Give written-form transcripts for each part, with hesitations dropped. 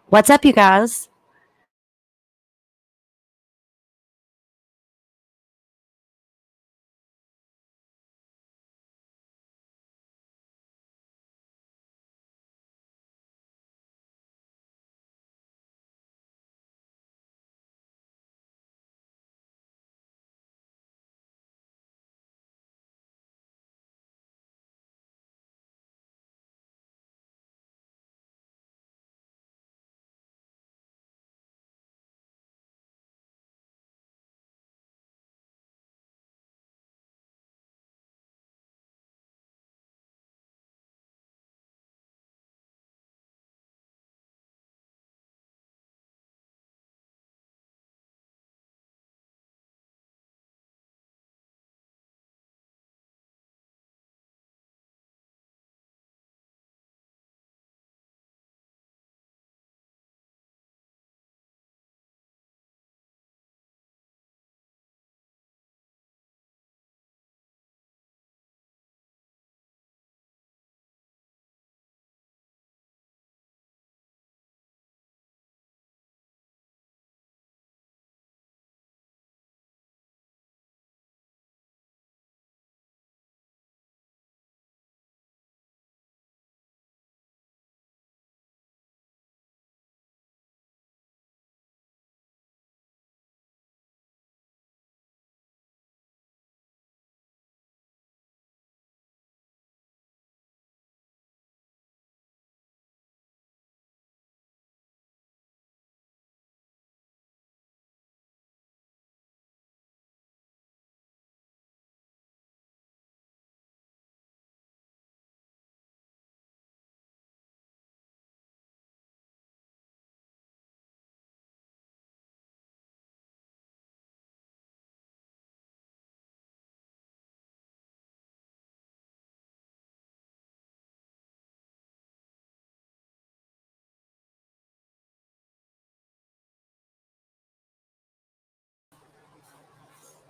What's up, you guys?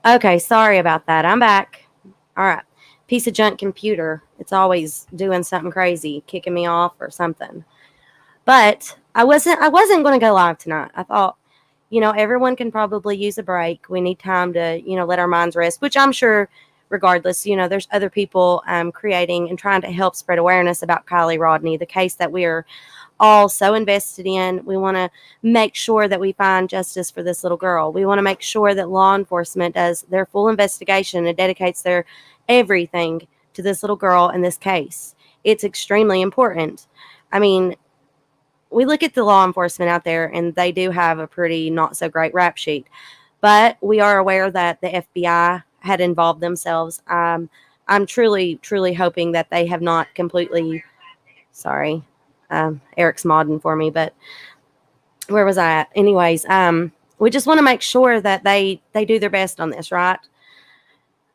Okay, sorry about that. I'm back. All right. Piece of junk computer. It's always doing something crazy, kicking me off or something. But I wasn't going to go live tonight. I thought, everyone can probably use a break. We need time to, let our minds rest, which I'm sure regardless, there's other people creating and trying to help spread awareness about Kiely Rodni, the case that we are all so invested in. We want to make sure that we find justice for this little girl. We want to make sure that law enforcement does their full investigation and dedicates their everything to this little girl in this case. It's extremely important. I mean, we look at the law enforcement out there and they do have a pretty not so great rap sheet, but we are aware that the FBI had involved themselves. I'm truly, truly hoping that they have not completely. Sorry, Eric's modding for me, but where was I at? Anyways, we just want to make sure that they do their best on this, right?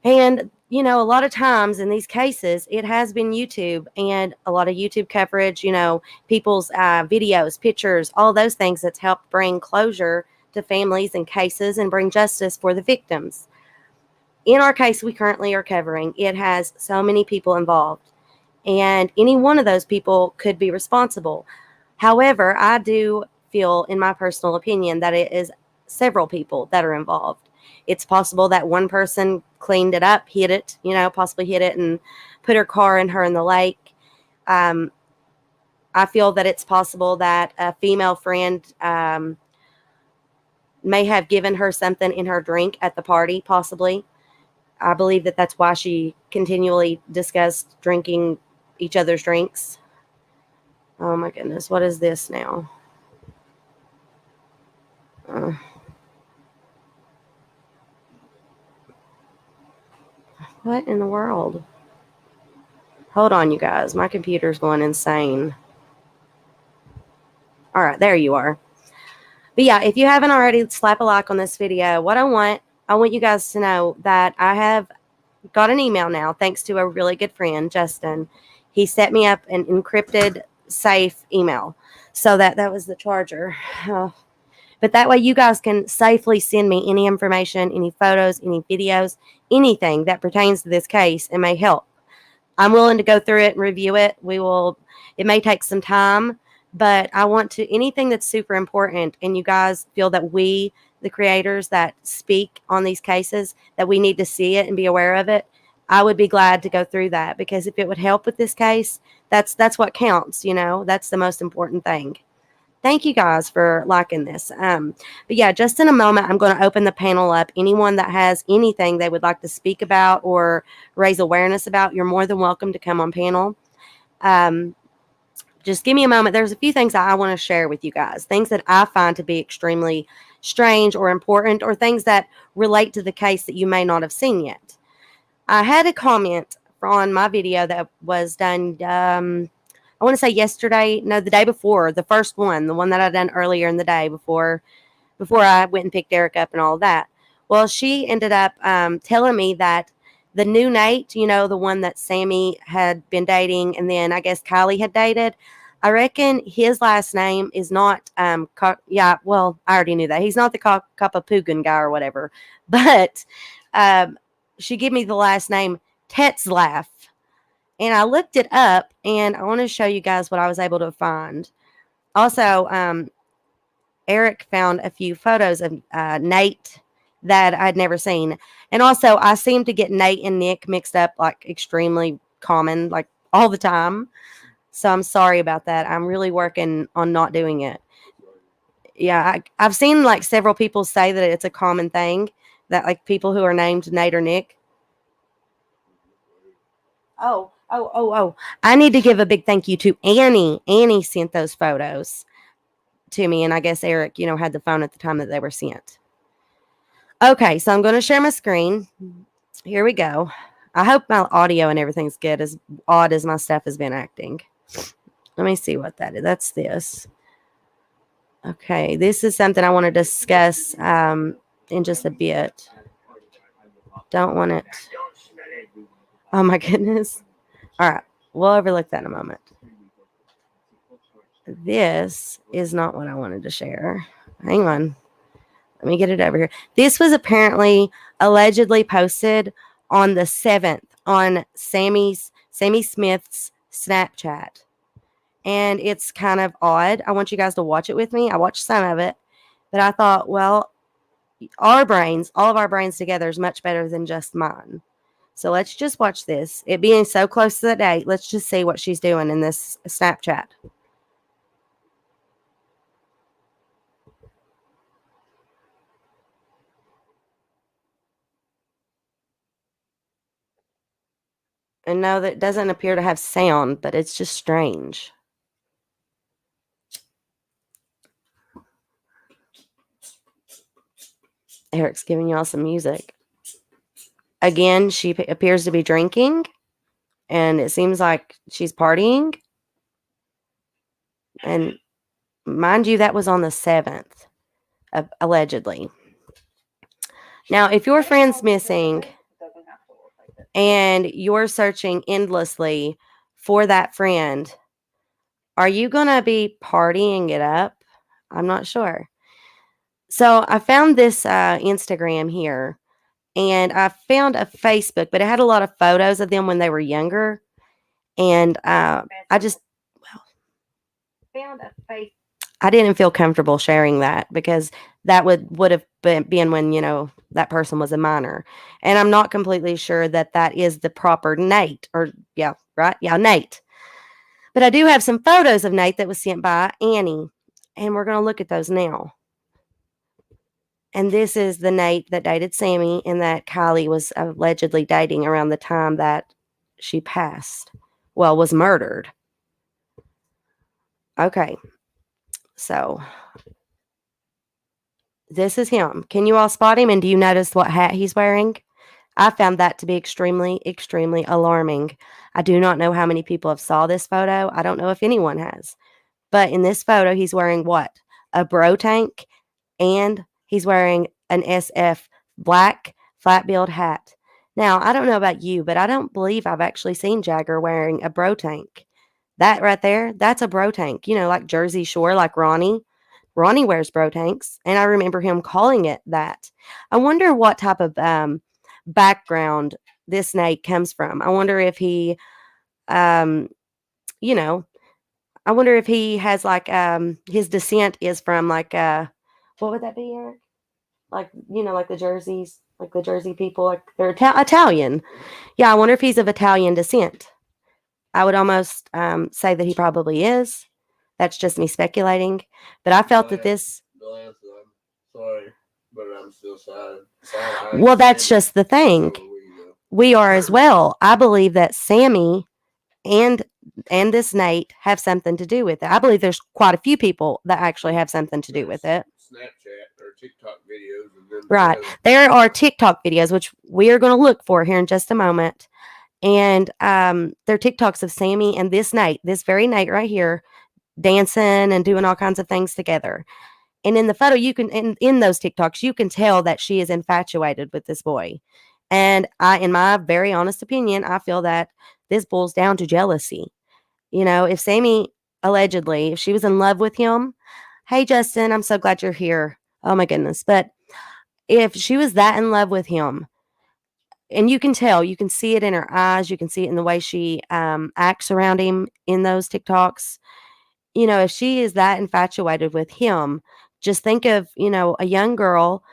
And a lot of times in these cases, it has been YouTube and a lot of YouTube coverage. People's videos, pictures, all those things that's helped bring closure to families and cases and bring justice for the victims. In our case, we currently are covering, it has so many people involved, and any one of those people could be responsible. However, I do feel, in my personal opinion, that it is several people that are involved. It's possible that one person cleaned it up, hid it, possibly hid it and put her car and her in the lake. Um, I feel that it's possible that a female friend may have given her something in her drink at the party, possibly. I believe that that's why she continually discussed drinking each other's drinks. Oh my goodness, what is this now? Uh, what in the world? Hold on, you guys. My computer's going insane. All right, there you are. But yeah, if you haven't already, slap a like on this video. I want you guys to know that I have got an email now, thanks to a really good friend, Justin. He set me up an encrypted, safe email. So that was the charger. Oh. But that way you guys can safely send me any information, any photos, any videos, anything that pertains to this case and may help. I'm willing to go through it and review it. It may take some time But I want to anything that's super important, and you guys feel that we, the creators that speak on these cases, that we need to see it and be aware of it. I would be glad to go through that because if it would help with this case, that's what counts. That's the most important thing. Thank you guys for liking this. But yeah, just in a moment, I'm going to open the panel up. Anyone that has anything they would like to speak about or raise awareness about, you're more than welcome to come on panel. Um, just give me a moment. There's a few things that I want to share with you guys, things that I find to be extremely strange or important, or things that relate to the case that you may not have seen yet. I had a comment on my video that was done, I want to say yesterday, no, the day before, the first one, the one that I done earlier in the day before I went and picked Eric up and all of that. Well, she ended up telling me that the new Nate, the one that Sammy had been dating, and then I guess Kiely had dated. I reckon his last name is not, yeah, well, I already knew that. He's not the Kapapugan guy or whatever. But um, she gave me the last name Tetzlaff. And I looked it up, and I want to show you guys what I was able to find. Also, Eric found a few photos of Nate that I'd never seen. And also, I seem to get Nate and Nick mixed up like extremely common, like all the time. So I'm sorry about that. I'm really working on not doing it. Yeah, I've seen like several people say that it's a common thing that like people who are named Nate or Nick. Oh. I need to give a big thank you to Annie. Annie sent those photos to me, and I guess Eric, had the phone at the time that they were sent. Okay, so I'm going to share my screen. Here we go. I hope my audio and everything's good, as odd as my stuff has been acting. Let me see what that is. That's this. Okay, this is something I want to discuss in just a bit. Don't want it. Oh my goodness. All right, we'll overlook that in a moment. This is not what I wanted to share. Hang on. Let me get it over here. This was apparently allegedly posted on the 7th on Sammy Smith's Snapchat. And it's kind of odd. I want you guys to watch it with me. I watched some of it, but I thought, well, all of our brains together is much better than just mine. So let's just watch this. It being so close to the date, let's just see what she's doing in this Snapchat. And no, that doesn't appear to have sound, but it's just strange. Eric's giving y'all some music. Again, she appears to be drinking, and it seems like she's partying. And mind you, that was on the 7th, allegedly. Now, if your friend's missing and you're searching endlessly for that friend, are you going to be partying it up? I'm not sure. So I found this Instagram here, and I found a Facebook, but it had a lot of photos of them when they were younger. And I just found a face. I didn't feel comfortable sharing that because that would have been when that person was a minor, and I'm not completely sure that that is the proper Nate, or yeah, right, yeah, Nate. But I do have some photos of Nate that was sent by Annie, and we're gonna look at those now. And this is the Nate that dated Sammy and that Kiely was allegedly dating around the time that she passed. Well, was murdered. Okay. So this is him. Can you all spot him? And do you notice what hat he's wearing? I found that to be extremely, extremely alarming. I do not know how many people have saw this photo. I don't know if anyone has. But in this photo, he's wearing what? A bro tank, and he's wearing an SF black flat-billed hat. Now, I don't know about you, but I don't believe I've actually seen Jagger wearing a bro tank. That right there, that's a bro tank. Like Jersey Shore, like Ronnie. Ronnie wears bro tanks, and I remember him calling it that. I wonder what type of background this Nate comes from. I wonder if he, you know, I wonder if he has like his descent is from like what would that be, Eric? Like like the Jersey people, like they're Italian. Yeah, I wonder if he's of Italian descent. I would almost say that he probably is. That's just me speculating, but I felt that this. I'm sorry, but I'm still sad. Sad. Well, that's just the thing. We are as well. I believe that Sammy and this Nate have something to do with it. I believe there's quite a few people that actually have something to do with it. Snapchat or TikTok videos of them. Right. There are TikTok videos, which we are going to look for here in just a moment. And they're TikToks of Sammy and this Nate, this very Nate right here, dancing and doing all kinds of things together. And in the photo, you can, in those TikToks, you can tell that she is infatuated with this boy. And in my very honest opinion, I feel that this boils down to jealousy. If Sammy allegedly, if she was in love with him, hey, Justin, I'm so glad you're here. Oh my goodness. But if she was that in love with him, and you can tell, you can see it in her eyes, you can see it in the way she acts around him in those TikToks. If she is that infatuated with him, just think of, a young girl,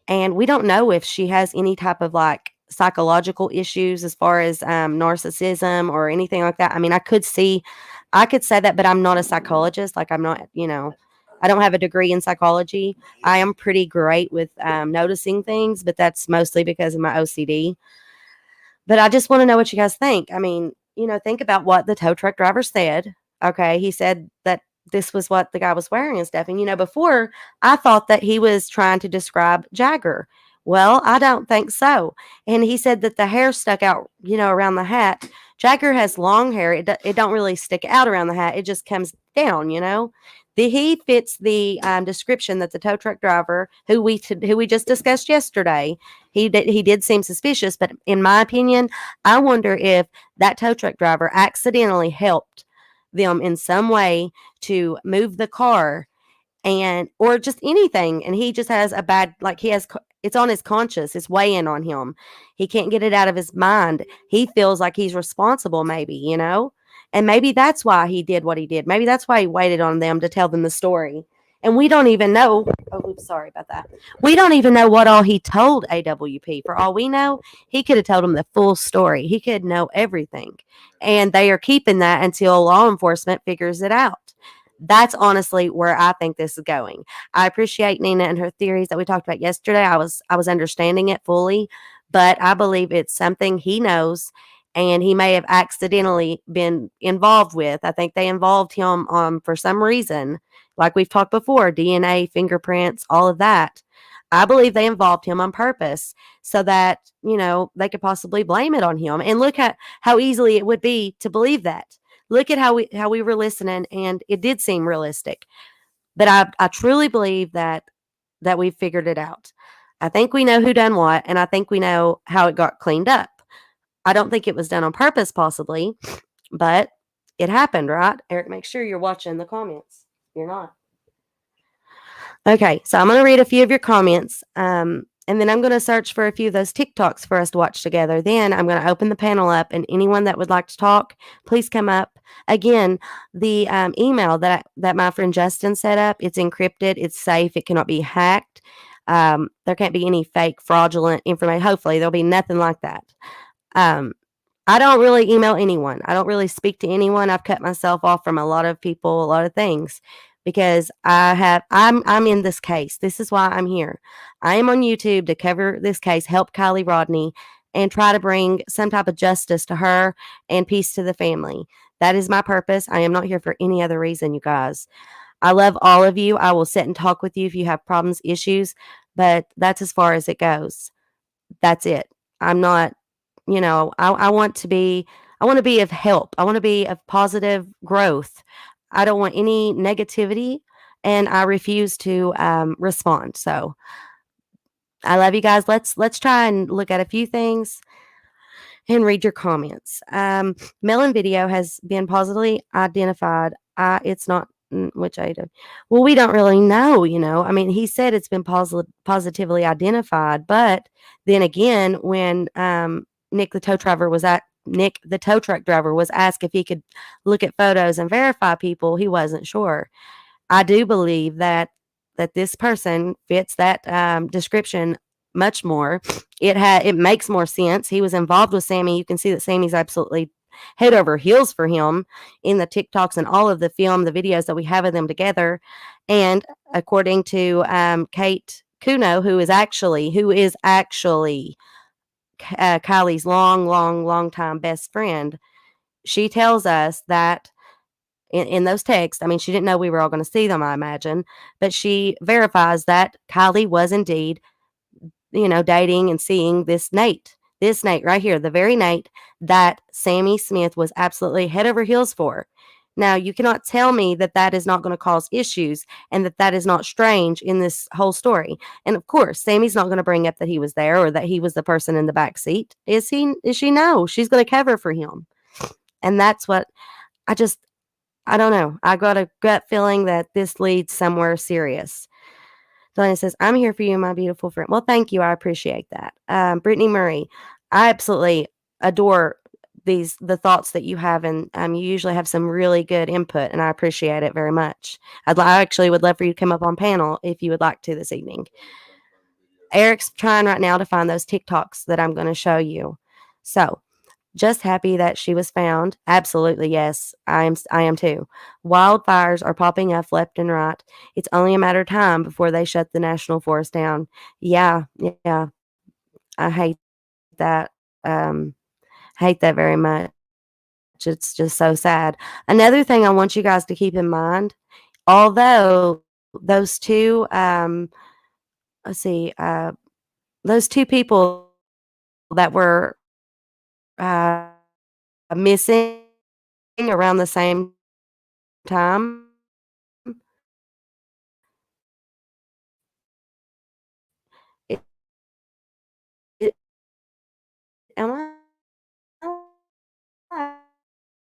and we don't know if she has any type of like psychological issues as far as narcissism or anything like that. I mean, I could say that, but I'm not a psychologist. Like, I'm not, I don't have a degree in psychology. I am pretty great with noticing things, but that's mostly because of my OCD. But I just want to know what you guys think. I mean, think about what the tow truck driver said. Okay, he said that this was what the guy was wearing and stuff. And before I thought that he was trying to describe Jagger. Well, I don't think so. And he said that the hair stuck out, around the hat. Jagger has long hair. It don't really stick out around the hat. It just comes down. He fits the description that the tow truck driver, who we just discussed yesterday, he did seem suspicious. But in my opinion, I wonder if that tow truck driver accidentally helped them in some way to move the car, and or just anything, and he just has a bad, like, it's on his conscience, it's weighing on him, he can't get it out of his mind, he feels like he's responsible, maybe, and maybe that's why he did what he did, maybe that's why he waited on them to tell them the story. And we don't even know, oh oops, sorry about that, we don't even know what all he told AWP. For all we know, he could have told them the full story, he could know everything, and they are keeping that until law enforcement figures it out. That's honestly where I think this is going. I appreciate Nina and her theories that we talked about yesterday. I was understanding it fully, but I believe it's something he knows and he may have accidentally been involved with. I think they involved him for some reason, like we've talked before, DNA, fingerprints, all of that. I believe they involved him on purpose so that, they could possibly blame it on him. And look at how easily it would be to believe that. Look at how we were listening, and it did seem realistic. But I truly believe that we've figured it out. I think we know who done what, and I think we know how it got cleaned up. I don't think it was done on purpose, possibly, but it happened, right? Eric, make sure you're watching the comments. You're not. Okay, so I'm going to read a few of your comments. And then I'm going to search for a few of those TikToks for us to watch together. Then I'm going to open the panel up, and anyone that would like to talk, please come up. Again, the email that my friend Justin set up, it's encrypted, it's safe, it cannot be hacked. There can't be any fake, fraudulent information. Hopefully, there'll be nothing like that. I don't really email anyone. I don't really speak to anyone. I've cut myself off from a lot of people, a lot of things, because I'm in this case. This is why I'm here. I am on YouTube to cover this case, help Kiely Rodni, and try to bring some type of justice to her and peace to the family. That is my purpose. I am not here for any other reason, you guys. I love all of you. I will sit and talk with you if you have problems, issues, but that's as far as it goes. That's it. I'm not, I want to be of help. I want to be of positive growth. I don't want any negativity, and I refuse to respond. So I love you guys. Let's try and look at a few things and read your comments. Melon Video has been positively identified. It's not which item. Well, we don't really know. I mean, he said it's been positively identified, but then again, when Nick the tow driver was Nick, the tow truck driver, was asked if he could look at photos and verify people, he wasn't sure. I do believe that this person fits that description much more. It makes more sense. He was involved with Sammy. You can see that Sammy's absolutely head over heels for him in the TikToks and all of the film, the videos that we have of them together. And according to Kate Kuno, who is actually Kylie's long time best friend, she tells us that in those texts, I mean, she didn't know we were all going to see them, I imagine, but she verifies that Kylie was indeed, dating and seeing this Nate right here, the very Nate that Sammy Smith was absolutely head over heels for. Now, you cannot tell me that that is not going to cause issues and that that is not strange in this whole story. And of course, Sammy's not going to bring up that he was there or that he was the person in the back seat. Is he? Is she? No, she's going to cover for him. And that's what I just, I don't know. I got a gut feeling that this leads somewhere serious. Delaney says, I'm here for you, my beautiful friend. Well, thank you. I appreciate that. Brittany Murray, I absolutely adore the thoughts that you have, and you usually have some really good input, and I appreciate it very much. I actually would love for you to come up on panel if you would like to this evening. Eric's trying right now to find those TikToks that I'm going to show you. So, just happy that she was found. Absolutely, yes. I am too. Wildfires are popping up left and right. It's only a matter of time before they shut the national forest down. Yeah, yeah. I hate that. Hate that very much. It's just so sad. Another thing I want you guys to keep in mind, although those two let's see, those two people that were missing around the same time. It, it, am I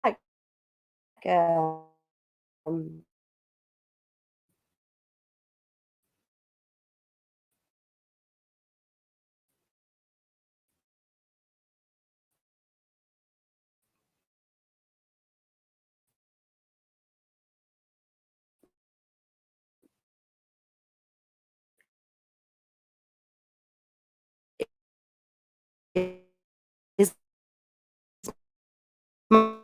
like um, is my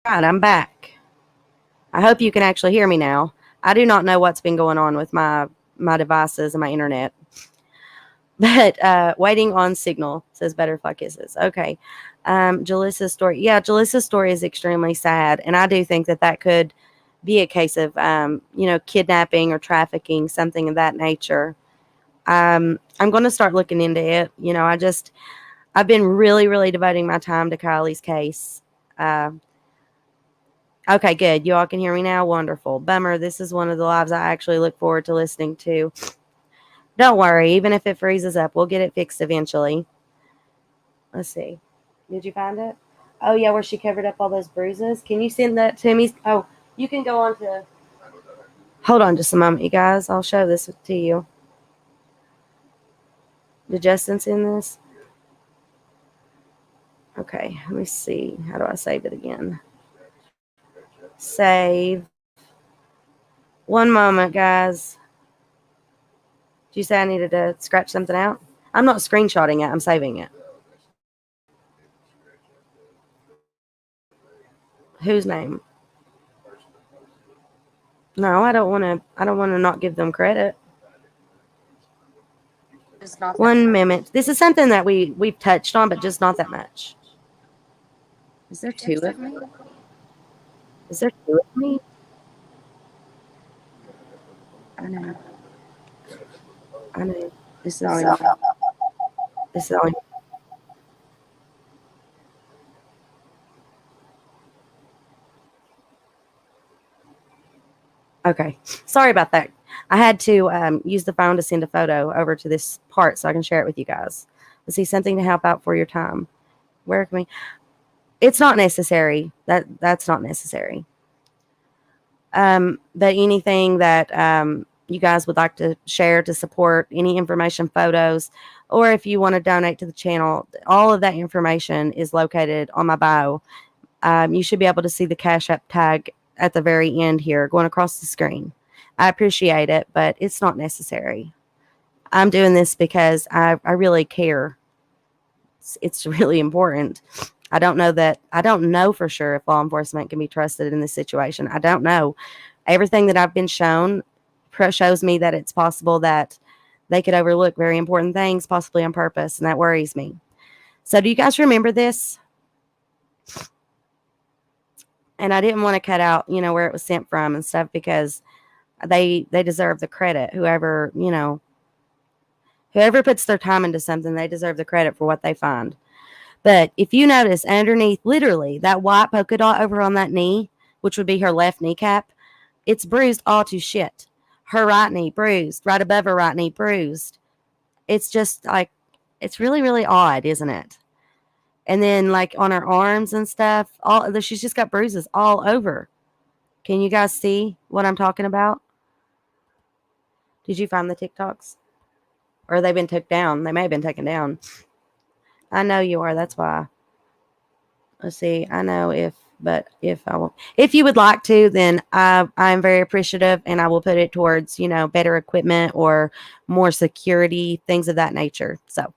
right, I'm back. I hope you can actually hear me now. I do not know what's been going on with my devices and my internet. But waiting on signal, says Butterfly Kisses. Okay. Jalissa's story. Yeah, Jalissa's story is extremely sad. And I do think that that could be a case of, kidnapping or trafficking, something of that nature. I'm going to start looking into it. I've been really, really devoting my time to Kylie's case. Uh, okay, good. You all can hear me now. Wonderful. Bummer. This is one of the lives I actually look forward to listening to. Don't worry. Even if it freezes up, we'll get it fixed eventually. Let's see. Did you find it? Oh, yeah, where she covered up all those bruises. Can you send that to me? Oh, you can go on to. Hold on just a moment, you guys. I'll show this to you. Did Justin send this? Okay, let me see. How do I save it again? Save. One moment, guys. Did you say I needed to scratch something out? I'm not screenshotting it. I'm saving it. Whose name? No, I don't want to. I don't want to not give them credit. One minute. This is something that we've touched on, but just not that much. Is there two of me? Is there two of me? I know. I know. This is only. This is only. Okay. Sorry about that. I had to use the phone to send a photo over to this part so I can share it with you guys. Let's see, something to help out for your time. Where can we? It's not necessary. That's not necessary. But anything that you guys would like to share to support, any information, photos, or if you want to donate to the channel, all of that information is located on my bio. You should be able to see the Cash App tag at the very end here going across the screen. I appreciate it, but it's not necessary. I'm doing this because I really care. It's really important. I don't know for sure if law enforcement can be trusted in this situation. I don't know. Everything that I've been shown shows me that it's possible that they could overlook very important things, possibly on purpose, and that worries me. So, do you guys remember this? And I didn't want to cut out, where it was sent from and stuff because they deserve the credit. Whoever puts their time into something, they deserve the credit for what they find. But if you notice underneath, literally, that white polka dot over on that knee, which would be her left kneecap, it's bruised all to shit. Her right knee bruised, right above her right knee bruised. It's just like, it's really, really odd, isn't it? And then like on her arms and stuff, she's just got bruises all over. Can you guys see what I'm talking about? Did you find the TikToks? Or they've been took down? They may have been taken down. I know you are. That's why. Let's see. I know but if I will, if you would like to, then I'm very appreciative, and I will put it towards better equipment or more security, things of that nature. So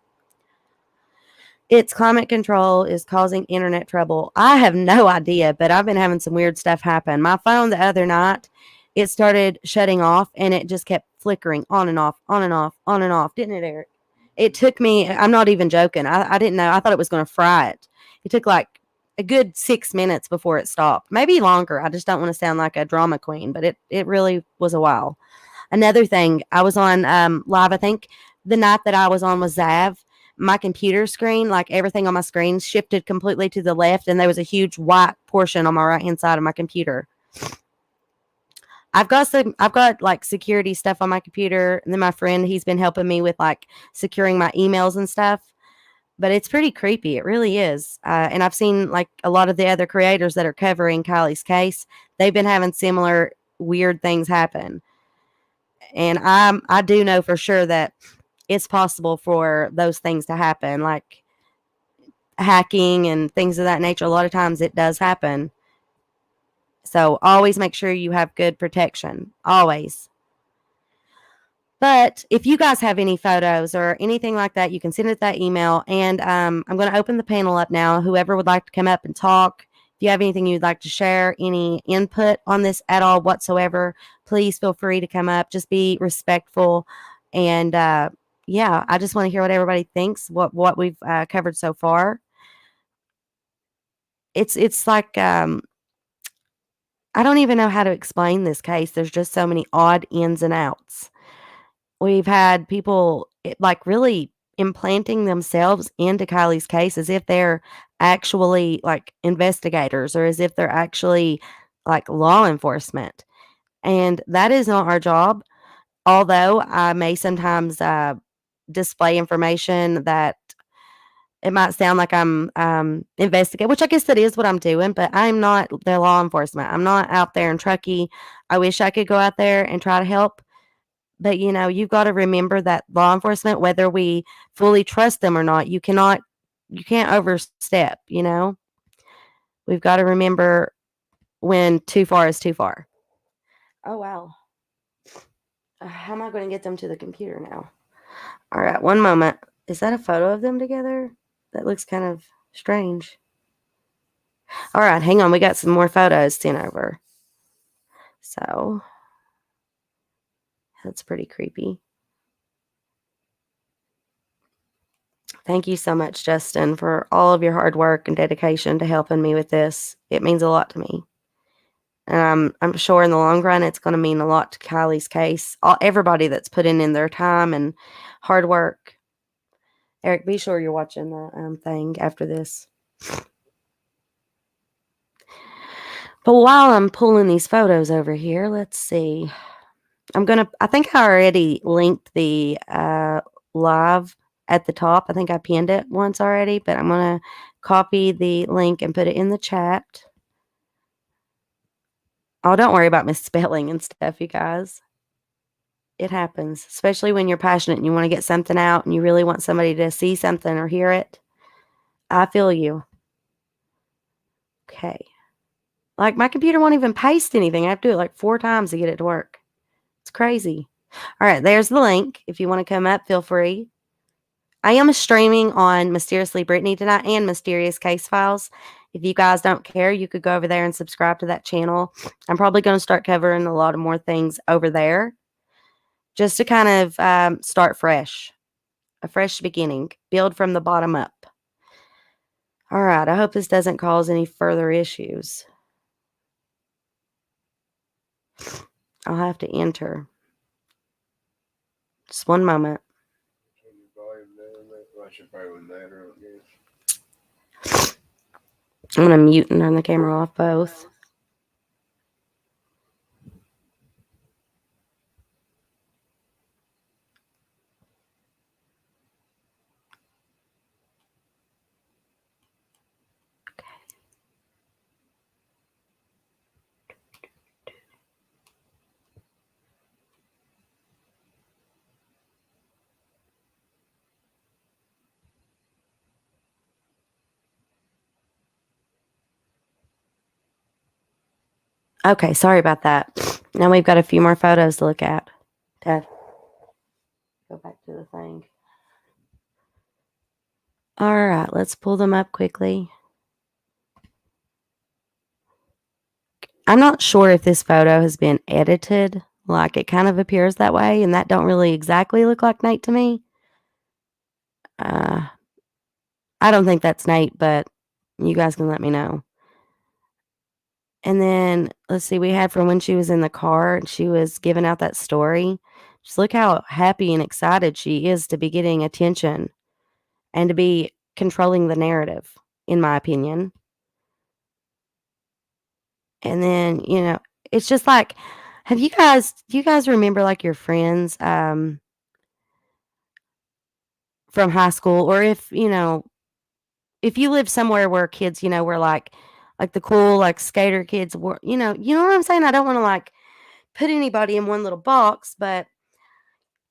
it's climate control is causing internet trouble. I have no idea, but I've been having some weird stuff happen. My phone the other night, it started shutting off, and it just kept flickering on and off, on and off, on and off. Didn't it, Eric? It took me. I'm not even joking. I didn't know. I thought it was going to fry it. It took like a good 6 minutes before it stopped. Maybe longer. I just don't want to sound like a drama queen, but it really was a while. Another thing, I was on live. I think the night that I was on was Zav. My computer screen, like everything on my screen, shifted completely to the left, and there was a huge white portion on my right hand side of my computer. I've got like security stuff on my computer, and then my friend, he's been helping me with like securing my emails and stuff. But it's pretty creepy. It really is. And I've seen like a lot of the other creators that are covering Kylie's case. They've been having similar weird things happen. And I do know for sure that it's possible for those things to happen, like hacking and things of that nature. A lot of times it does happen. So always make sure you have good protection. Always. But if you guys have any photos or anything like that, you can send it that email. And I'm going to open the panel up now. Whoever would like to come up and talk, if you have anything you'd like to share, any input on this at all whatsoever, please feel free to come up. Just be respectful. And yeah, I just want to hear what everybody thinks, what we've covered so far. It's like I don't even know how to explain this case. There's just so many odd ins and outs. We've had people, like, really implanting themselves into Kylie's case as if they're actually, like, investigators or as if they're actually, like, law enforcement, and that is not our job, although I may sometimes, display information that it might sound like I'm, investigating, which I guess that is what I'm doing, but I'm not the law enforcement. I'm not out there in Truckee. I wish I could go out there and try to help, but, you've gotta remember that law enforcement, whether we fully trust them or not, you can't overstep, you know? We've gotta remember when too far is too far. Oh, wow. How am I gonna get them to the computer now? Alright, one moment. Is that a photo of them together? That looks kind of strange. Alright, hang on, we got some more photos sent over. So, that's pretty creepy. Thank you so much, Justin, for all of your hard work and dedication to helping me with this. It means a lot to me. And I'm sure in the long run, it's gonna mean a lot to Kylie's case. Everybody that's put in their time and hard work. Eric, be sure you're watching the, thing after this. But while I'm pulling these photos over here, let's see. I think I already linked the, live at the top. I think I pinned it once already, but I'm gonna copy the link and put it in the chat. Oh, don't worry about misspelling and stuff, you guys. It happens, especially when you're passionate and you wanna get something out and you really want somebody to see something or hear it. I feel you. Okay. Like, my computer won't even paste anything. I have to do it, like, 4 times to get it to work. It's crazy. Alright, there's the link. If you wanna come up, feel free. I am streaming on Mysteriously Brittany tonight and Mysterious Case Files. If you guys don't care, you could go over there and subscribe to that channel. I'm probably gonna start covering a lot of more things over there just to kind of, start fresh. A fresh beginning. Build from the bottom up. Alright, I hope this doesn't cause any further issues. I'll have to enter. Just one moment. I'm gonna mute and turn the camera off both. Okay, sorry about that. Now we've got a few more photos to look at. Dad, go back to the thing. Alright, let's pull them up quickly. I'm not sure if this photo has been edited. Like, it kind of appears that way, and that don't really exactly look like Nate to me. I don't think that's Nate, but you guys can let me know. And then, let's see, we had from when she was in the car and she was giving out that story. Just look how happy and excited she is to be getting attention and to be controlling the narrative, in my opinion. And then, it's just like, do you guys remember, like, your friends, from high school, or if you live somewhere where kids, were like the cool, like, skater kids were, what I'm saying? I don't wanna, like, put anybody in one little box, but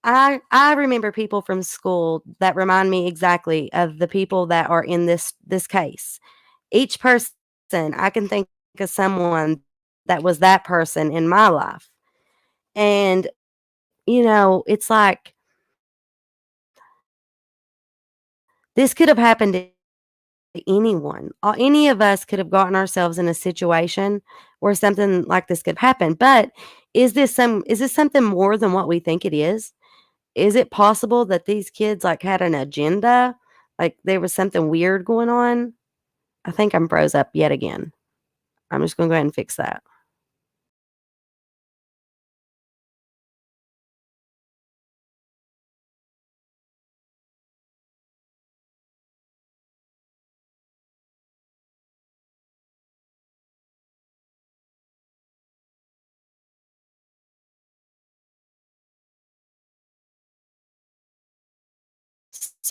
I remember people from school that remind me exactly of the people that are in this case. Each person, I can think of someone that was that person in my life. And, it's like this could have happened to anyone. Any of us could have gotten ourselves in a situation where something like this could happen. But is this something more than what we think it is? Is it possible that these kids, like, had an agenda? Like, there was something weird going on? I think I'm froze up yet again. I'm just gonna go ahead and fix that.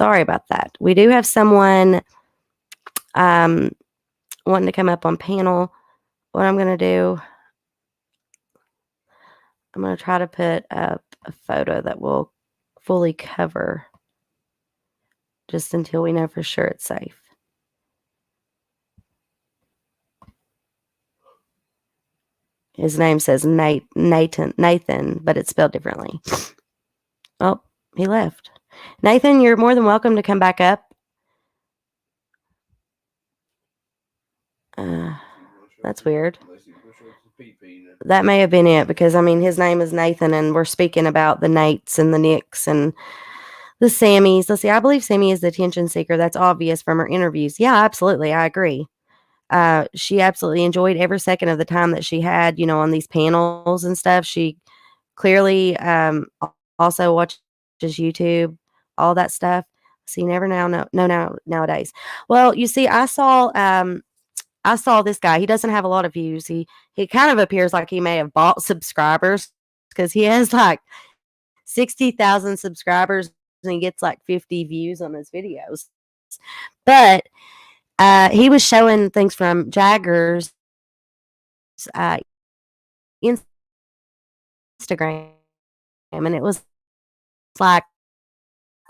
Sorry about that. We do have someone um, wanting to come up on panel. What I'm going to do, I'm going to try to put up a photo that will fully cover just until we know for sure it's safe. His name says Nathan, but it's spelled differently. Oh, he left. Nathan, you're more than welcome to come back up. That's weird. That may have been it because, I mean, his name is Nathan, and we're speaking about the Nates and the Nicks and the Sammys. Let's see, I believe Sammy is the attention seeker. That's obvious from her interviews. Yeah, absolutely. I agree. She absolutely enjoyed every second of the time that she had, on these panels and stuff. She clearly also watches YouTube, all that stuff. So you never know nowadays. Well, you see, I saw this guy. He doesn't have a lot of views. He kind of appears like he may have bought subscribers because he has like 60,000 subscribers and he gets like 50 views on his videos. But he was showing things from Jagger's uh, Instagram, and it was like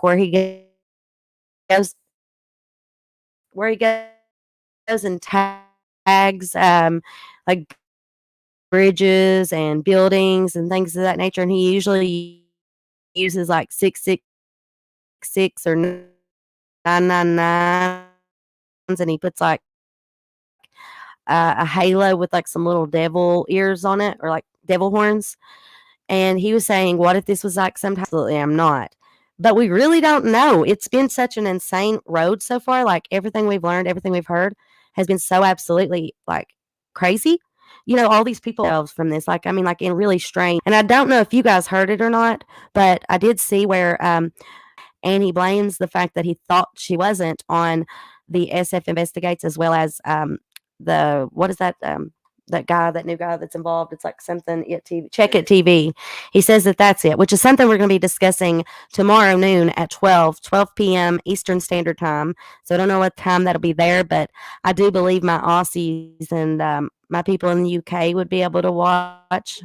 where he goes, where he goes and tags like bridges and buildings and things of that nature, and he usually uses like 666 or 999s, and he puts like a halo with like some little devil ears on it or like devil horns. And he was saying, what if this was like sometimes? Absolutely, I'm not. But we really don't know. It's been such an insane road so far. Like everything we've learned, everything we've heard has been so absolutely like crazy. All these people from this, like, I mean, like in really strange. And I don't know if you guys heard it or not, but I did see where and he blames the fact that he thought she wasn't on the SF Investigates as well as the what is that that new guy that's involved. It's like something It TV, Check It TV. He says that that's it, which is something we're going to be discussing tomorrow noon at 12 p.m. Eastern Standard Time. So I don't know what time that'll be there, but I do believe my Aussies and my people in the UK would be able to watch.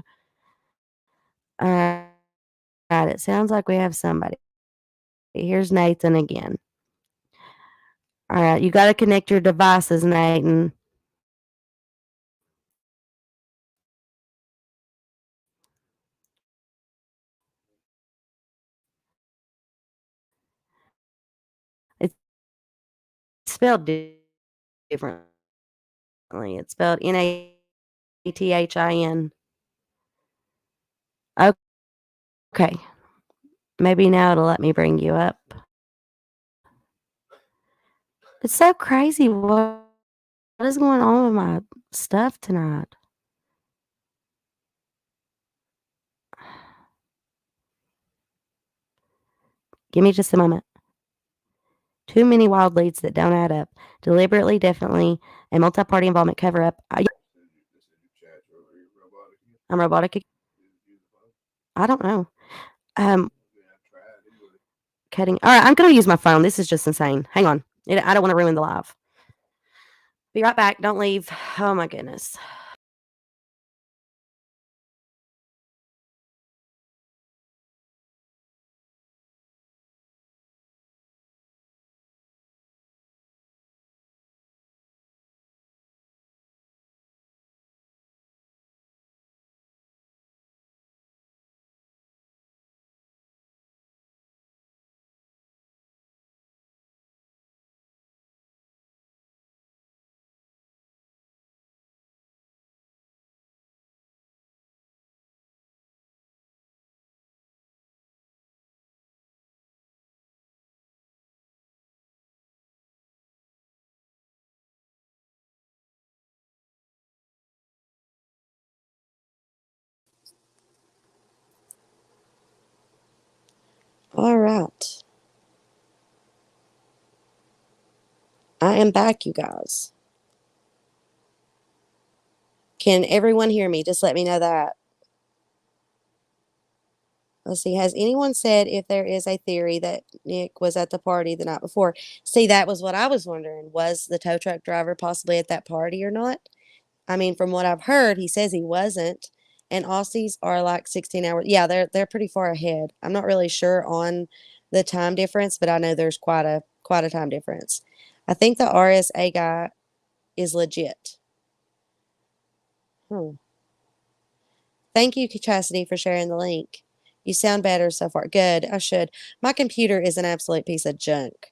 All right, it sounds like we have somebody. Here's Nathan again. All right, you got to connect your devices, Nathan. It's spelled differently. It's spelled Nathin. Okay, maybe now it'll let me bring you up. It's so crazy. What is going on with my stuff tonight? Give me just a moment. Too many wild leads that don't add up. Deliberately, definitely, a multi-party involvement cover up. I'm robotic. I don't know. Um, Cutting. All right, I'm going to use my phone. This is just insane. Hang on. I don't want to ruin the live. Be right back. Don't leave. Oh my goodness. All right. I am back, you guys. Can everyone hear me? Just let me know that. Let's see. Has anyone said if there is a theory that Nick was at the party the night before? See, that was what I was wondering. Was the tow truck driver possibly at that party or not? I mean, from what I've heard, he says he wasn't. And Aussies are like 16 hours. Yeah, they're pretty far ahead. I'm not really sure on the time difference, but I know there's quite a time difference. I think the RSA guy is legit. Hmm. Thank you, Chastity, for sharing the link. You sound better so far. Good. I should. My computer is an absolute piece of junk.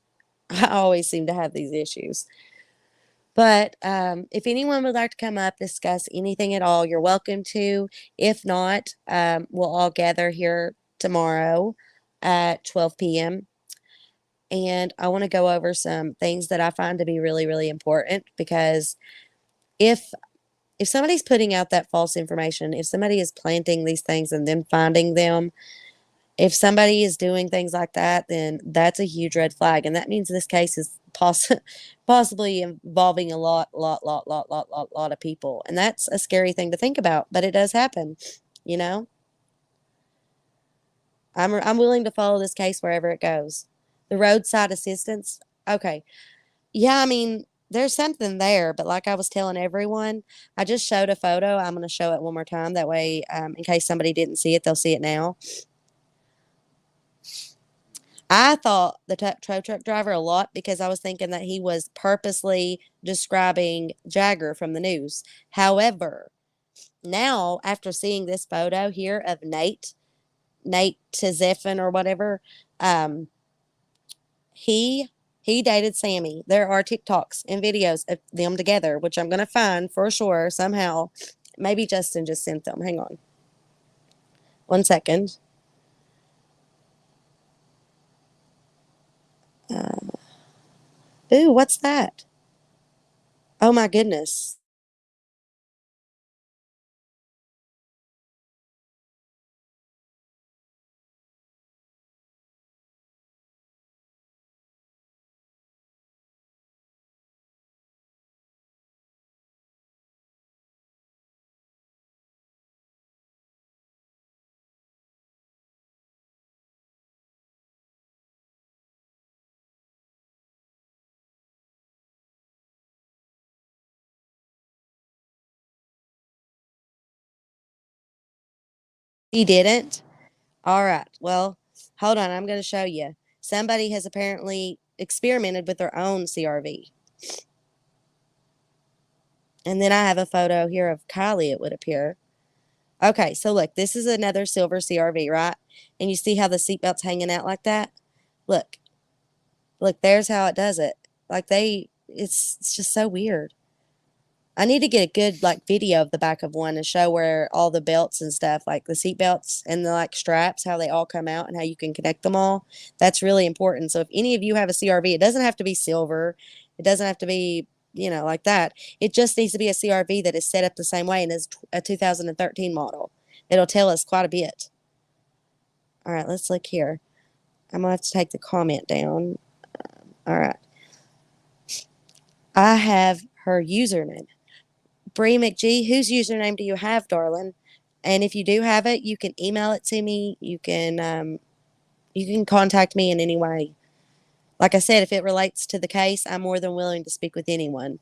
I always seem to have these issues. But if anyone would like to come up, discuss anything at all, you're welcome to. If not, we'll all gather here tomorrow at 12 p.m. And I want to go over some things that I find to be really, really important because if if somebody's putting out that false information, if somebody is planting these things and then finding them, if somebody is doing things like that, then that's a huge red flag, and that means this case is possibly involving a lot of people, and that's a scary thing to think about, but it does happen, you know. I'm willing to follow this case wherever it goes. The roadside assistance, okay, yeah, I mean, there's something there, but like I was telling everyone, I just showed a photo. I'm going to show it one more time. That way, in case somebody didn't see it, they'll see it now. I thought the tow truck driver a lot because I was thinking that he was purposely describing Jagger from the news. However, now after seeing this photo here of Nate Tizeffin or whatever, um, he he dated Sammy. There are TikToks and videos of them together, which I'm gonna find for sure somehow. Maybe Justin just sent them. Hang on, 1 second. Uh, ooh, what's that? Oh my goodness. He didn't. All right. Well, hold on. I'm going to show you. Somebody has apparently experimented with their own CRV. And then I have a photo here of Kylie, it would appear. Okay, so look, this is another silver CRV, right? And you see how the seatbelt's hanging out like that? Look, look, there's how it does it. Like it's just so weird. I need to get a good like video of the back of one and show where all the belts and stuff, like the seat belts and the like straps, how they all come out and how you can connect them all. That's really important. So if any of you have a CRV, it doesn't have to be silver. It doesn't have to be, like that. It just needs to be a CRV that is set up the same way and is a 2013 model. It'll tell us quite a bit. All right, let's look here. I'm gonna have to take the comment down. All right. I have her username. Bree McGee, whose username do you have, darling? And if you do have it, you can email it to me. You can contact me in any way. Like I said, if it relates to the case, I'm more than willing to speak with anyone.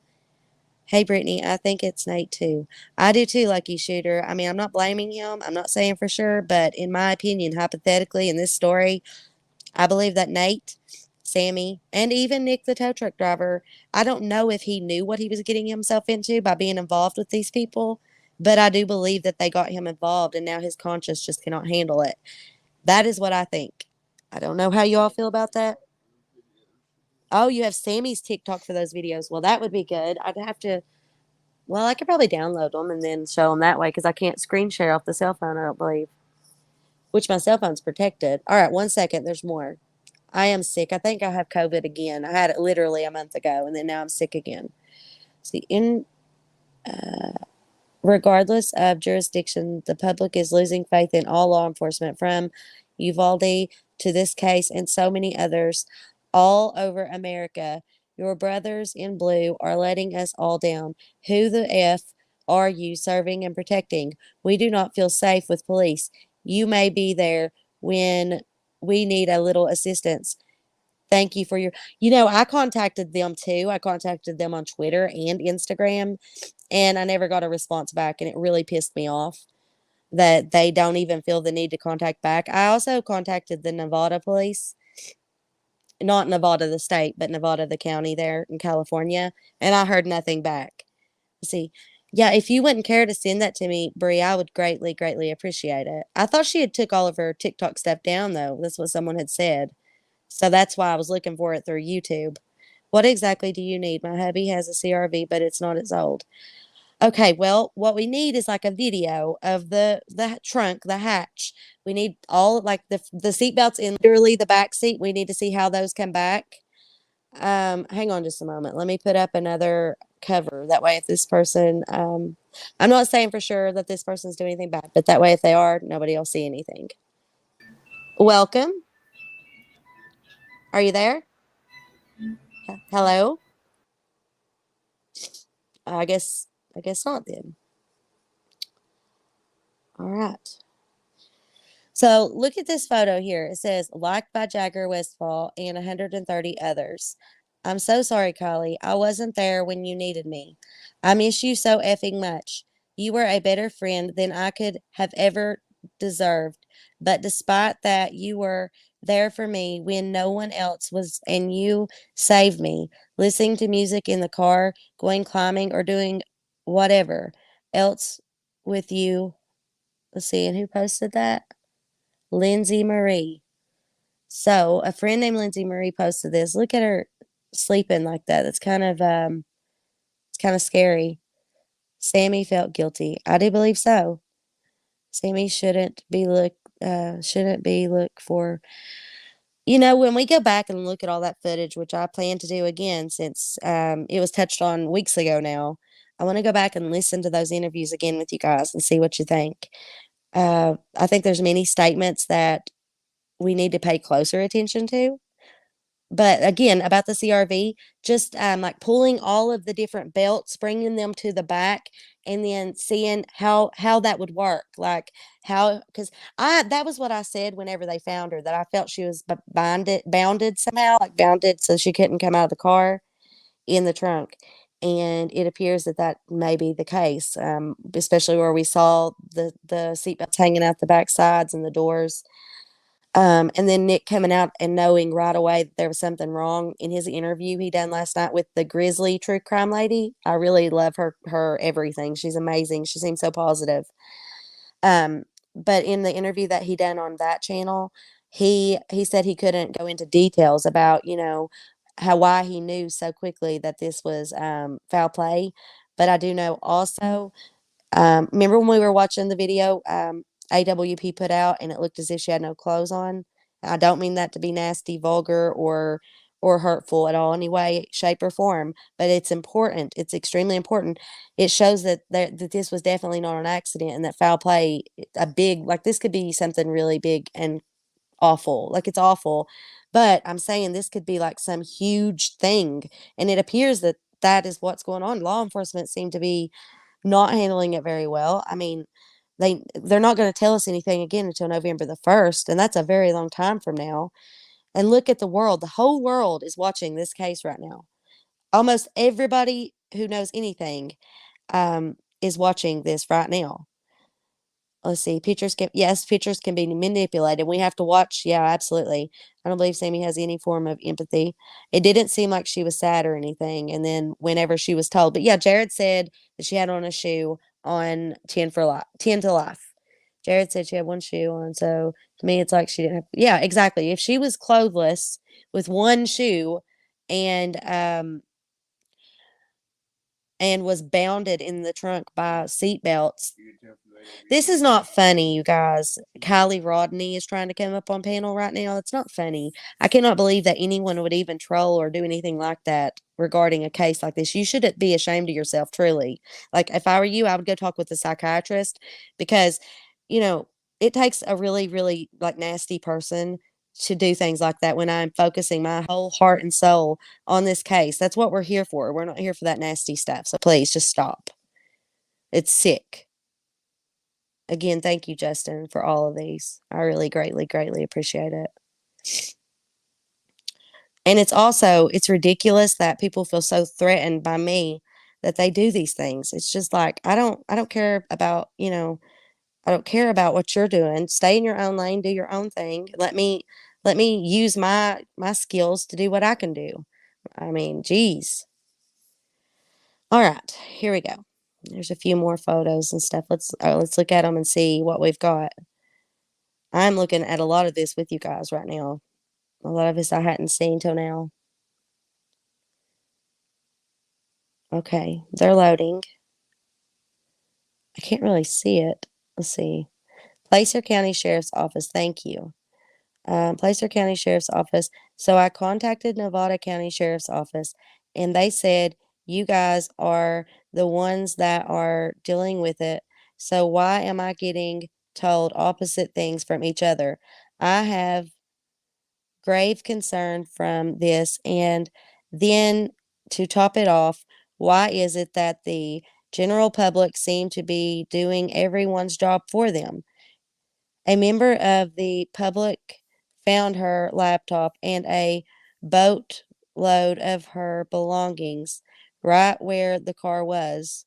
Hey, Brittany, I think it's Nate too. I do too, Lucky Shooter. I mean, I'm not blaming him. I'm not saying for sure, but in my opinion, hypothetically, in this story, I believe that Nate, Sammy, and even Nick, the tow truck driver, I don't know if he knew what he was getting himself into by being involved with these people, but I do believe that they got him involved and now his conscience just cannot handle it. That is what I think. I don't know how you all feel about that. Oh, you have Sammy's TikTok for those videos. Well, that would be good. I'd have to, well, I could probably download them and then show them that way because I can't screen share off the cell phone, I don't believe, which my cell phone's protected. All right, 1 second. There's more. I am sick. I think I have COVID again. I had it literally a month ago, and then now I'm sick again. See, regardless of jurisdiction, the public is losing faith in all law enforcement, from Uvalde to this case and so many others all over America. Your brothers in blue are letting us all down. Who the F are you serving and protecting? We do not feel safe with police. You may be there, when we need a little assistance. Thank you for your, I contacted them too. I contacted them on Twitter and Instagram, and I never got a response back. And it really pissed me off that they don't even feel the need to contact back. I also contacted the Nevada police, not Nevada the state, but Nevada the county there in California, and I heard nothing back. See, yeah, if you wouldn't care to send that to me, Brie, I would greatly, greatly appreciate it. I thought she had took all of her TikTok stuff down though. That's what someone had said. So that's why I was looking for it through YouTube. What exactly do you need? My hubby has a CRV, but it's not as old. Okay, well, what we need is like a video of the trunk, the hatch. We need all like the seat belts in literally the back seat. We need to see how those come back. Hang on just a moment. Let me put up another cover. That way, if this person, I'm not saying for sure that this person's doing anything bad, but that way, if they are, nobody will see anything. Welcome. Are you there? Hello. I guess. I guess not then. All right. So look at this photo here. It says liked by Jagger Westfall and 130 others. I'm so sorry, Kylie. I wasn't there when you needed me. I miss you so effing much. You were a better friend than I could have ever deserved. But despite that, you were there for me when no one else was, and you saved me. Listening to music in the car, going climbing, or doing whatever else with you. Let's see, and who posted that? Lindsay Marie. So a friend named Lindsay Marie posted this. Look at her sleeping like that. That's kind of it's kind of scary. Sammy felt guilty. I do believe so. Sammy shouldn't be looked for. When we go back and look at all that footage, which I plan to do again since it was touched on weeks ago now, I want to go back and listen to those interviews again with you guys and see what you think. I think there's many statements that we need to pay closer attention to. But again, about the CRV, just like pulling all of the different belts, bringing them to the back, and then seeing how that would work. Like how, because I that was what I said whenever they found her, that I felt she was bounded somehow, like bounded so she couldn't come out of the car in the trunk. And it appears that that may be the case, especially where we saw the seatbelts hanging out the back sides and the doors. And then Nick coming out and knowing right away that there was something wrong in his interview he done last night with the Grizzly true crime lady. I really love her everything. She's amazing. She seems so positive. Um, but in the interview that he done on that channel, he said he couldn't go into details about, how why he knew so quickly that this was foul play. But I do know also, remember when we were watching the video AWP put out and it looked as if she had no clothes on? I don't mean that to be nasty, vulgar, or hurtful at all, any way, shape, or form. But it's important. It's extremely important. It shows that this was definitely not an accident, and that foul play, a big, like this could be something really big and awful. Like it's awful, but I'm saying this could be like some huge thing, and it appears that that is what's going on. Law enforcement seem to be not handling it very well. I mean, they're not going to tell us anything again until November the 1st, and that's a very long time from now. And look at the world. The whole world is watching this case right now. Almost everybody who knows anything is watching this right now. Let's see. Pictures can be manipulated. We have to watch. Yeah, absolutely. I don't believe Sammy has any form of empathy. It didn't seem like she was sad or anything. And then whenever she was told, but yeah, Jared said that she had on a shoe on 10 to life. Jared said she had one shoe on. So to me, it's like she didn't have, yeah, exactly. If she was clothless with one shoe and, and was bounded in the trunk by seat belts. This is not funny, you guys. Kiely Rodni is trying to come up on panel right now. It's not funny. I cannot believe that anyone would even troll or do anything like that regarding a case like this. You should be ashamed of yourself, truly. Like, if I were you, I would go talk with a psychiatrist because, you know, it takes a really, really like nasty person to do things like that when I'm focusing my whole heart and soul on this case. That's what we're here for. We're not here for that nasty stuff. So please just stop. It's sick. Again, thank you, Justin, for all of these. I really greatly, greatly appreciate it. And it's ridiculous that people feel so threatened by me that they do these things. It's just like I don't care about, I don't care about what you're doing. Stay in your own lane, do your own thing. Let me use my skills to do what I can do. I mean, geez. All right, here we go. There's a few more photos and stuff. Let's look at them and see what we've got. I'm looking at a lot of this with you guys right now. A lot of this I hadn't seen till now. Okay, they're loading. I can't really see it. Let's see. Placer County Sheriff's Office, thank you. Placer County Sheriff's Office. So I contacted Nevada County Sheriff's Office, and they said, you guys are the ones that are dealing with it. So why am I getting told opposite things from each other? I have grave concern from this. And then to top it off, why is it that the general public seem to be doing everyone's job for them? A member of the public found her laptop and a boatload of her belongings right where the car was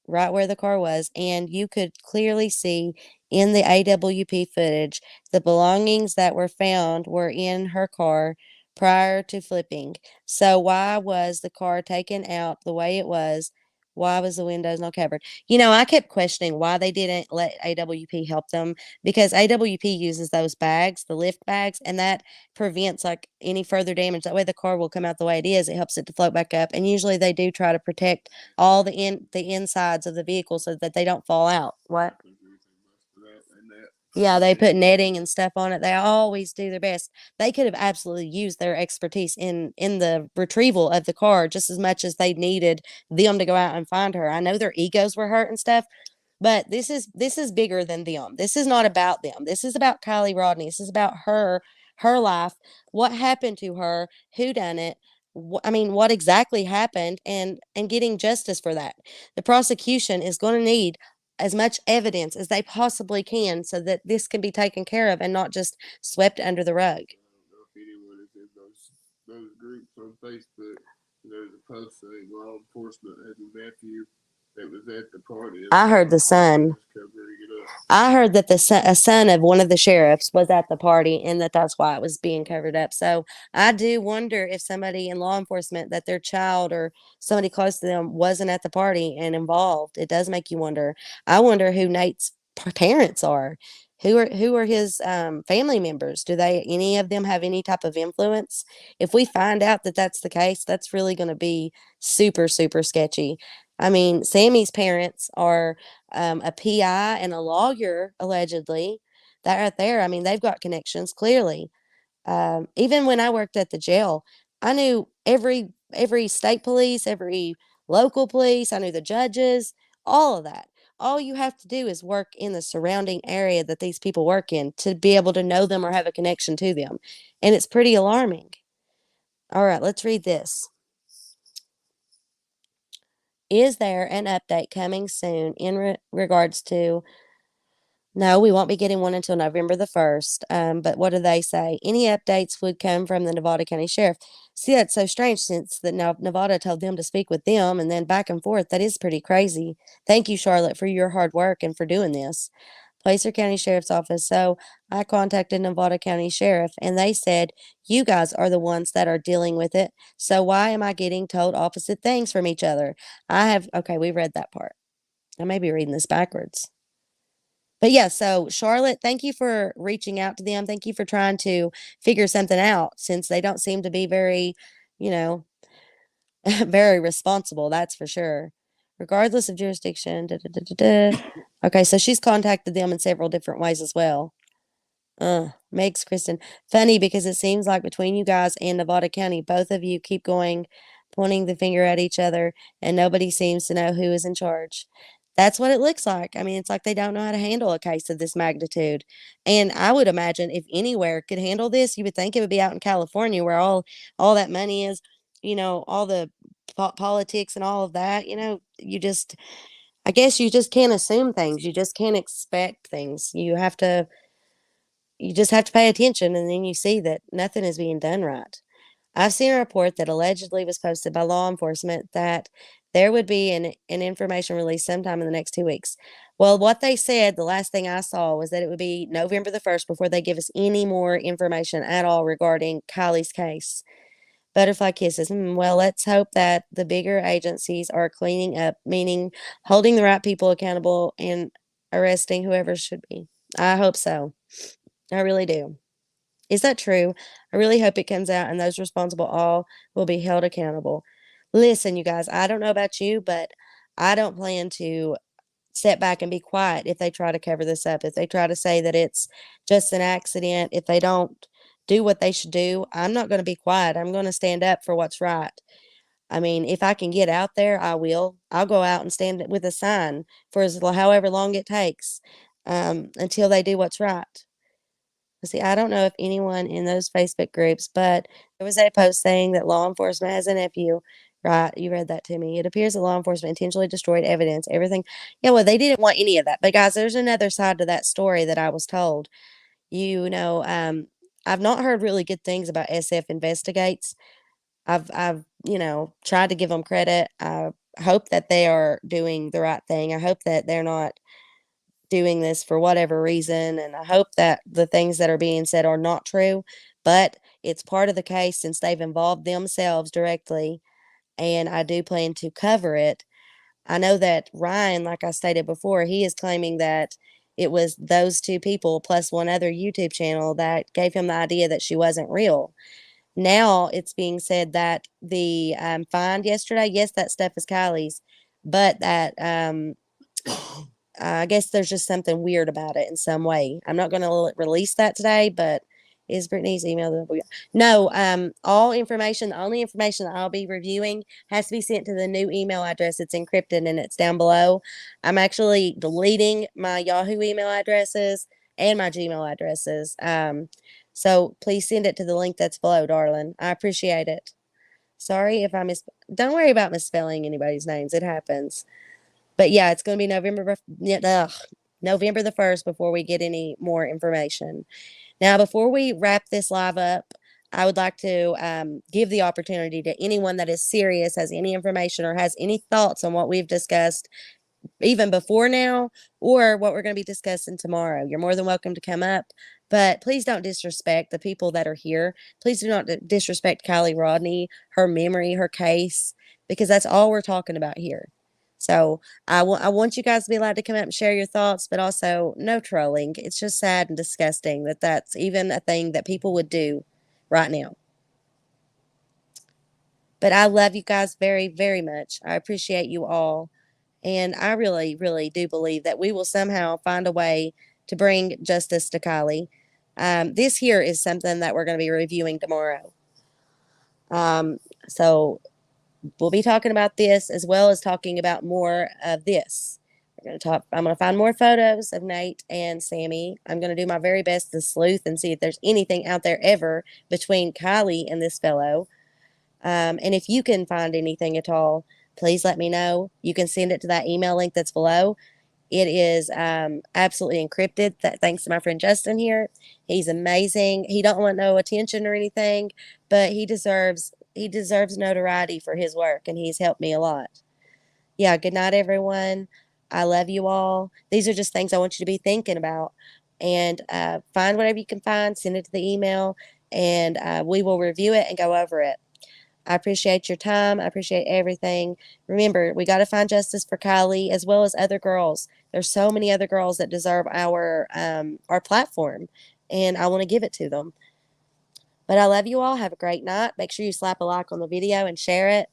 right where the car was, and you could clearly see in the AWP footage the belongings that were found were in her car prior to flipping. So why was the car taken out the way it was? Why was the windows not covered? I kept questioning why they didn't let AWP help them, because AWP uses those bags, the lift bags, and that prevents like any further damage. That way the car will come out the way it is. It helps it to float back up. And usually they do try to protect all the insides of the vehicle so that they don't fall out. What? Yeah, they put netting and stuff on it. They always do their best. They could have absolutely used their expertise in the retrieval of the car just as much as they needed them to go out and find her. I know their egos were hurt and stuff, but this is bigger than them. This is not about them. This is about Kiely Rodni. This is about her life, what happened to her, who done it. I mean, what exactly happened, and getting justice for that. The prosecution is going to need as much evidence as they possibly can so that this can be taken care of and not just swept under the rug. I don't know if anyone is in those groups on Facebook. There's a post saying law enforcement has a nephew that was at the party. I heard the son. I heard that a son of one of the sheriffs was at the party, and that's why it was being covered up. So I do wonder if somebody in law enforcement, that their child or somebody close to them wasn't at the party and involved. It does make you wonder. I wonder who Nate's parents are. Who are his family members? Do they any of them have any type of influence? If we find out that that's the case, that's really going to be super super sketchy. I mean, Sammy's parents are a PI and a lawyer, allegedly. That right there, I mean, they've got connections clearly. Even when I worked at the jail, I knew every state police, every local police. I knew the judges, all of that. All you have to do is work in the surrounding area that these people work in to be able to know them or have a connection to them, and it's pretty alarming. All right, let's read this. Is there an update coming soon in regards to? No, we won't be getting one until November the 1st. But what do they say? Any updates would come from the Nevada County Sheriff. See, that's so strange since that now Nevada told them to speak with them and then back and forth. That is pretty crazy. Thank you, Charlotte, for your hard work and for doing this. Placer County Sheriff's Office. So I contacted Nevada County Sheriff and they said, you guys are the ones that are dealing with it. So why am I getting told opposite things from each other? Okay, we read that part. I may be reading this backwards. But yeah, so Charlotte, thank you for reaching out to them. Thank you for trying to figure something out since they don't seem to be very, you know, very responsible, that's for sure. Regardless of jurisdiction. Da, da, da, da, da. Okay, so she's contacted them in several different ways as well. Megs Kristen. Funny because it seems like between you guys and Nevada County, both of you keep going, pointing the finger at each other, and nobody seems to know who is in charge. That's what it looks like. I mean, it's like they don't know how to handle a case of this magnitude. And I would imagine if anywhere could handle this, you would think it would be out in California where all that money is, all the politics and all of that, you just I guess you just can't assume things. You just can't expect things. You just have to pay attention, and then you see that nothing is being done right. I've seen a report that allegedly was posted by law enforcement that there would be an information release sometime in the next 2 weeks. Well, what they said, the last thing I saw was that it would be November the 1st before they give us any more information at all regarding Kylie's case. Butterfly kisses. Well, let's hope that the bigger agencies are cleaning up, meaning holding the right people accountable and arresting whoever should be. I hope so. I really do. Is that true? I really hope it comes out and those responsible all will be held accountable. Listen, you guys, I don't know about you, but I don't plan to step back and be quiet if they try to cover this up. If they try to say that it's just an accident, if they don't do what they should do, I'm not going to be quiet. I'm going to stand up for what's right. I mean, if I can get out there, I will. I'll go out and stand with a sign for however long it takes until they do what's right. See, I don't know if anyone in those Facebook groups, but there was a post saying that law enforcement has a nephew. Right, you read that to me. It appears that law enforcement intentionally destroyed evidence, everything. Yeah, well, they didn't want any of that. But guys, there's another side to that story that I was told. You know, I've not heard really good things about SF Investigates. I've tried to give them credit. I hope that they are doing the right thing. I hope that they're not doing this for whatever reason. And I hope that the things that are being said are not true, but it's part of the case since they've involved themselves directly. And I do plan to cover it. I know that Ryan, like I stated before, he is claiming that it was those two people plus one other YouTube channel that gave him the idea that she wasn't real. Now it's being said that the find yesterday, yes, that stuff is Kylie's, but that I guess there's just something weird about it in some way. I'm not going to release that today, but is Brittany's email? No, all information, the only information that I'll be reviewing has to be sent to the new email address. It's encrypted and it's down below. I'm actually deleting my Yahoo email addresses and my Gmail addresses. So please send it to the link that's below, darling. I appreciate it. Sorry if I don't worry about misspelling anybody's names. It happens. But yeah, it's going to be November the 1st before we get any more information. Now, before we wrap this live up, I would like to give the opportunity to anyone that is serious, has any information, or has any thoughts on what we've discussed, even before now, or what we're going to be discussing tomorrow. You're more than welcome to come up, but please don't disrespect the people that are here. Please do not disrespect Kiely Rodni, her memory, her case, because that's all we're talking about here. So I want you guys to be allowed to come up and share your thoughts, but also no trolling. It's just sad and disgusting that that's even a thing that people would do right now. But I love you guys very, very much. I appreciate you all. And I really, really do believe that we will somehow find a way to bring justice to Kiely. This here is something that we're going to be reviewing tomorrow. So we'll be talking about this as well as talking about more of this. I'm going to find more photos of Nate and Sammy. I'm going to do my very best to sleuth and see if there's anything out there ever between Kiely and this fellow. And if you can find anything at all, please let me know. You can send it to that email link that's below. It is absolutely encrypted. Thanks to my friend Justin here. He's amazing. He don't want no attention or anything, but he deserves notoriety for his work, and he's helped me a lot. Yeah, good night, everyone. I love you all. These are just things I want you to be thinking about. And find whatever you can find, send it to the email, and we will review it and go over it. I appreciate your time. I appreciate everything. Remember, we got to find justice for Kiely as well as other girls. There's so many other girls that deserve our platform, and I want to give it to them. But I love you all. Have a great night. Make sure you slap a like on the video and share it.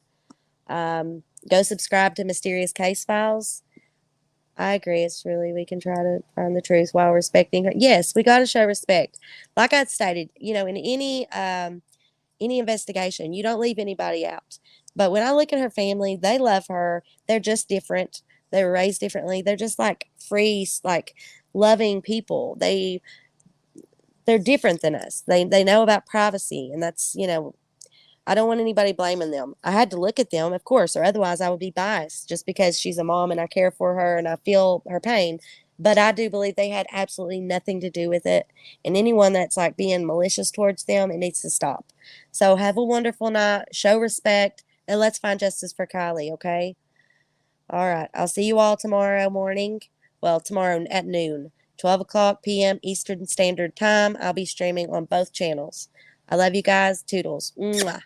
Go subscribe to Mysterious Case Files. I agree. It's really, we can try to find the truth while respecting her. Yes, we got to show respect. Like I stated, in any investigation, you don't leave anybody out. But when I look at her family, they love her. They're just different. They were raised differently. They're just like free, like loving people. They're different than us. They know about privacy, and that's I don't want anybody blaming them. I had to look at them, of course, or otherwise I would be biased just because she's a mom and I care for her and I feel her pain. But I do believe they had absolutely nothing to do with it. And anyone that's like being malicious towards them, it needs to stop. So have a wonderful night, show respect, and let's find justice for Kiely, okay? All right. I'll see you all tomorrow morning. Well, tomorrow at noon, 12 o'clock p.m. Eastern Standard Time. I'll be streaming on both channels. I love you guys. Toodles. Mwah.